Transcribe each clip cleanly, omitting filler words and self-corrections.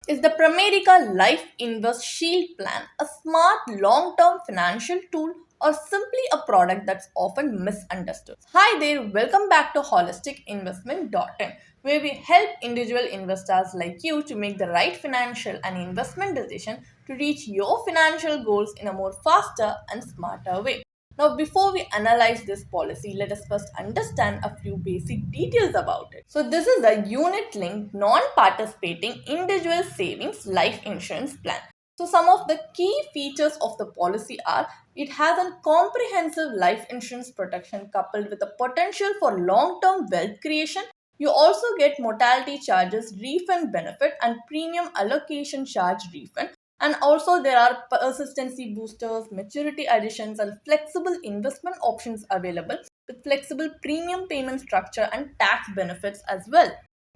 Is the Pramerica Life Invest Shield Plan a smart long term financial tool or simply a product that's often misunderstood? Hi there, welcome back to holisticinvestment.in, where we help individual investors like you to make the right financial and investment decision to reach your financial goals in a more faster and smarter way. Now, before we analyze this policy, let us first understand a few basic details about it. So, this is a unit linked, non participating individual savings life insurance plan. So, some of the key features of the policy are it has a comprehensive life insurance protection coupled with a potential for long term wealth creation. You also get mortality charges refund benefit and premium allocation charge refund, and also there are persistency boosters, maturity additions, and flexible investment options available with flexible premium payment structure and tax benefits as well.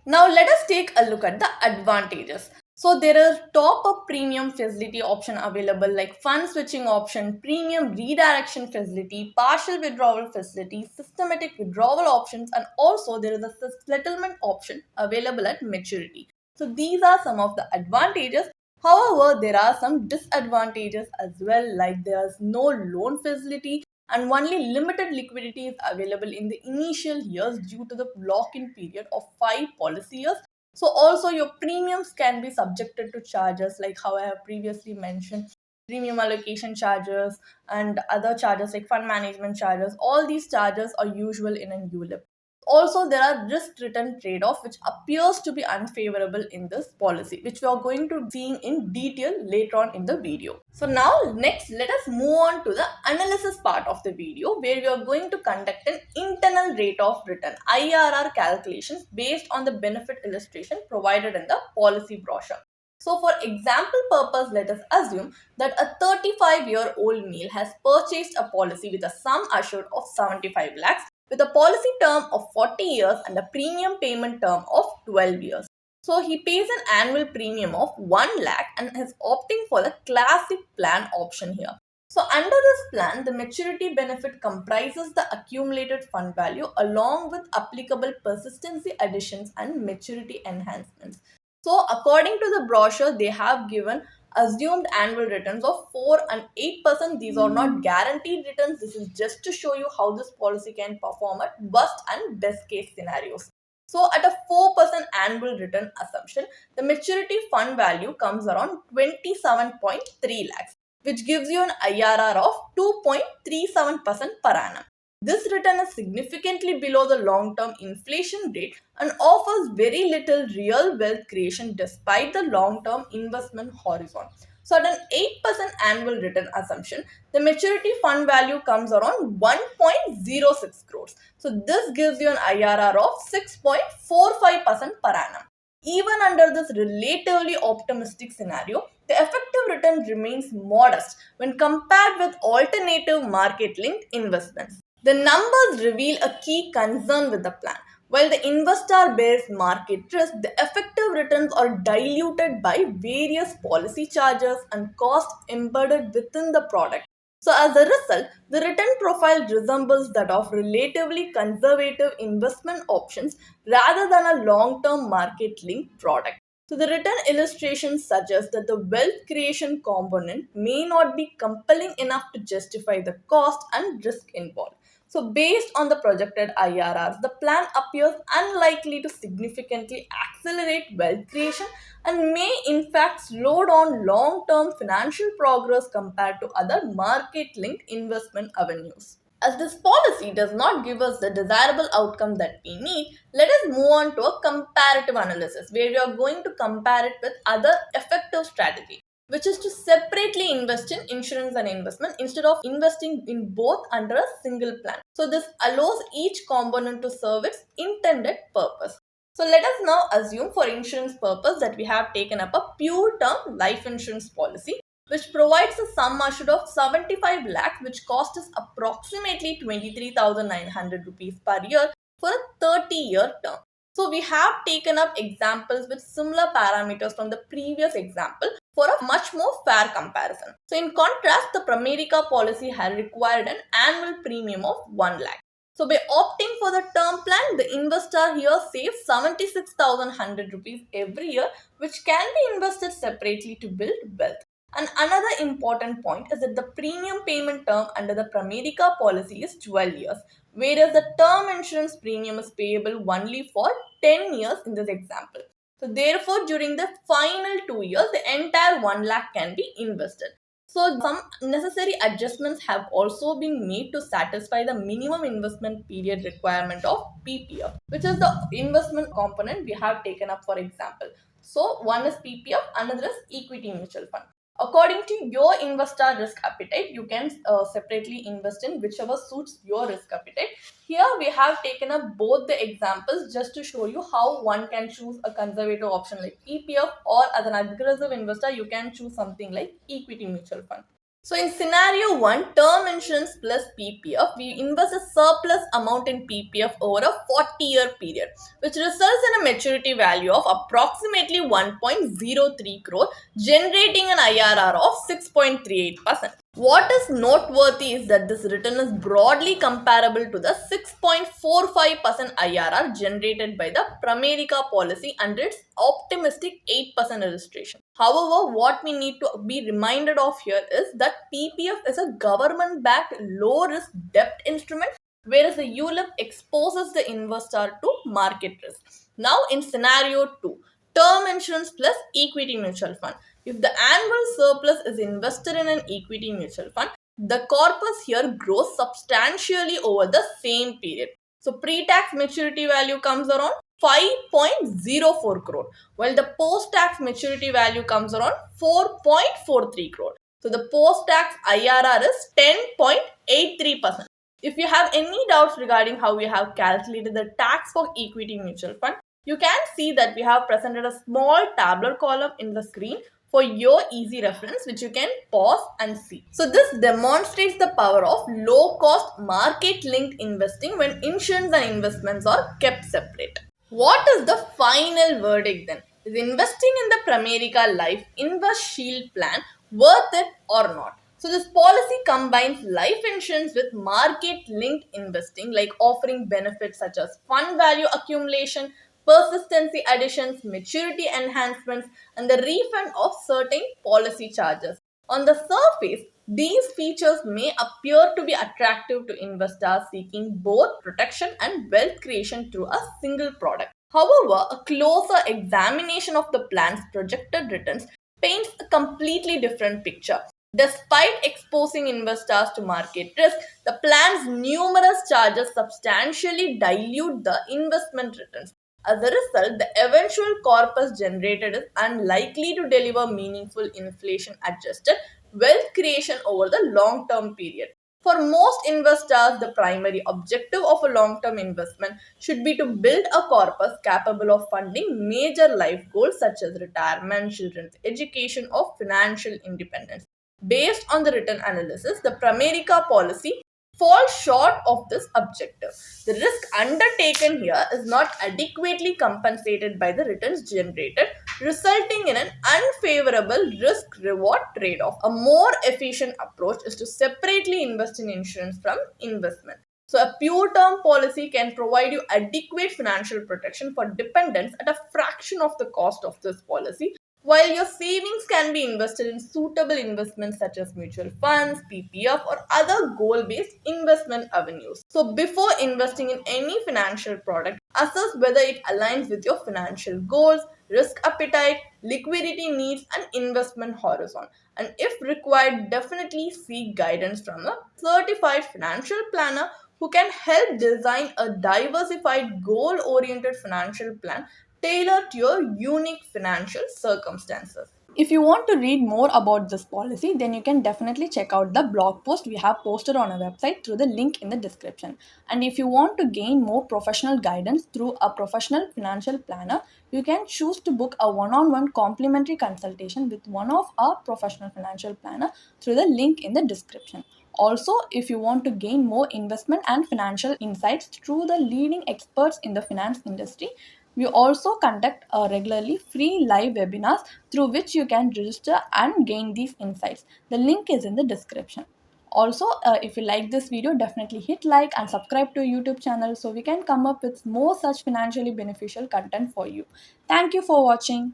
Now let us take a look at the advantages. So there is top up premium facility option available like fund switching option, premium redirection facility, partial withdrawal facility, systematic withdrawal options, and also there is a settlement option available at maturity. So these are some of the advantages. However, there are some disadvantages as well, like there is no loan facility and only limited liquidity is available in the initial years due to the lock-in period of 5 policy years. So also your premiums can be subjected to charges like how I have previously mentioned, premium allocation charges and other charges like fund management charges. All these charges are usual in a ULIP. Also, there are risk return trade off which appears to be unfavorable in this policy, which we are going to see in detail later on in the video. So now next let us move on to the analysis part of the video, where we are going to conduct an internal rate of return IRR calculations based on the benefit illustration provided in the policy brochure. So for example purpose, let us assume that a 35-year-old male has purchased a policy with a sum assured of 75 lakhs with a policy term of 40 years and a premium payment term of 12 years. So he pays an annual premium of 1 lakh and is opting for the classic plan option here. So under this plan, the maturity benefit comprises the accumulated fund value along with applicable persistency additions and maturity enhancements. So according to the brochure, they have given assumed annual returns of 4 and 8%. These are not guaranteed returns. This is just to show you how this policy can perform at worst and best case scenarios. So at a 4% annual return assumption, the maturity fund value comes around 27.3 lakhs, which gives you an IRR of 2.37% per annum. This return is significantly below the long-term inflation rate and offers very little real wealth creation despite the long-term investment horizon. So at an 8% annual return assumption, the maturity fund value comes around 1.06 crores. So this gives you an IRR of 6.45% per annum. Even under this relatively optimistic scenario, the effective return remains modest when compared with alternative market linked investments. The numbers reveal a key concern with the plan. While the investor bears market risk, the effective returns are diluted by various policy charges and costs embedded within the product. So, as a result, the return profile resembles that of relatively conservative investment options rather than a long term market linked product. So, the return illustration suggests that the wealth creation component may not be compelling enough to justify the cost and risk involved. So, based on the projected IRRs, the plan appears unlikely to significantly accelerate wealth creation and may in fact slow down long term financial progress compared to other market linked investment avenues. As this policy does not give us the desirable outcome that we need, let us move on to a comparative analysis where we are going to compare it with other effective strategy, which is to separately invest in insurance and investment instead of investing in both under a single plan. So this allows each component to serve its intended purpose. So let us now assume for insurance purpose that we have taken up a pure term life insurance policy which provides a sum assured of 75 lakhs, which costs us approximately 23,900 rupees per year for a 30-year term. So we have taken up examples with similar parameters from the previous example for a much more fair comparison. So in contrast, the Pramerica policy had required an annual premium of 1 lakh. So by opting for the term plan, the investor here saves 76,100 rupees every year, which can be invested separately to build wealth. And another important point is that the premium payment term under the Pramerica policy is 12 years, whereas the term insurance premium is payable only for 10 years in this example. So therefore, during the final 2 years, the entire 1 lakh can be invested. So some necessary adjustments have also been made to satisfy the minimum investment period requirement of PPF, which is the investment component we have taken up for example. So one is PPF, another is equity mutual fund. According to your investor risk appetite, you can separately invest in whichever suits your risk appetite. Here we have taken up both the examples just to show you how one can choose a conservative option like EPF, or as an aggressive investor you can choose something like equity mutual fund. So in scenario 1, term insurance plus PPF, we invest a surplus amount in PPF over a 40-year period, which results in a maturity value of approximately 1.03 crore, generating an IRR of 6.38%. What is noteworthy is that this return is broadly comparable to the 6.45% IRR generated by the Pramerica policy under its optimistic 8% illustration. However, what we need to be reminded of here is that PPF is a government backed low risk debt instrument, whereas the ULIP exposes the investor to market risk. Now, in scenario 2, term insurance plus equity mutual fund. If the annual surplus is invested in an equity mutual fund, the corpus here grows substantially over the same period. So pre-tax maturity value comes around 5.04 crore, while the post-tax maturity value comes around 4.43 crore. So the post-tax IRR is 10.83%. If you have any doubts regarding how we have calculated the tax for equity mutual fund, you can see that we have presented a small tabular column in the screen for your easy reference, which you can pause and see. So this demonstrates the power of low cost market linked investing when insurance and investments are kept separate. What is the final verdict then? Is investing in the Pramerica Life Invest Shield plan worth it or not? So this policy combines life insurance with market linked investing, like offering benefits such as fund value accumulation, persistency additions, maturity enhancements, and the refund of certain policy charges. On the surface, these features may appear to be attractive to investors seeking both protection and wealth creation through a single product. However, a closer examination of the plan's projected returns paints a completely different picture. Despite exposing investors to market risk, the plan's numerous charges substantially dilute the investment returns. As a result, the eventual corpus generated is unlikely to deliver meaningful inflation adjusted wealth creation over the long term period. For most investors, the primary objective of a long term investment should be to build a corpus capable of funding major life goals such as retirement, children's education, or financial independence. Based on the written analysis, the Pramerica policy falls short of this objective. The risk undertaken here is not adequately compensated by the returns generated, resulting in an unfavorable risk reward trade off. A more efficient approach is to separately invest in insurance from investment. So, a pure term policy can provide you adequate financial protection for dependents at a fraction of the cost of this policy, while your savings can be invested in suitable investments such as mutual funds, PPF, or other goal based investment avenues. So, before investing in any financial product, assess whether it aligns with your financial goals, risk appetite, liquidity needs, and investment horizon. And if required, definitely seek guidance from a certified financial planner who can help design a diversified, goal oriented financial plan tailored to your unique financial circumstances. If you want to read more about this policy, then you can definitely check out the blog post we have posted on our website through the link in the description. And if you want to gain more professional guidance through a professional financial planner, you can choose to book a one-on-one complimentary consultation with one of our professional financial planner through the link in the description. Also, if you want to gain more investment and financial insights through the leading experts in the finance industry, we also conduct regularly free live webinars through which you can register and gain these insights. The link is in the description. Also, if you like this video, definitely hit like and subscribe to YouTube channel so we can come up with more such financially beneficial content for you. Thank you for watching.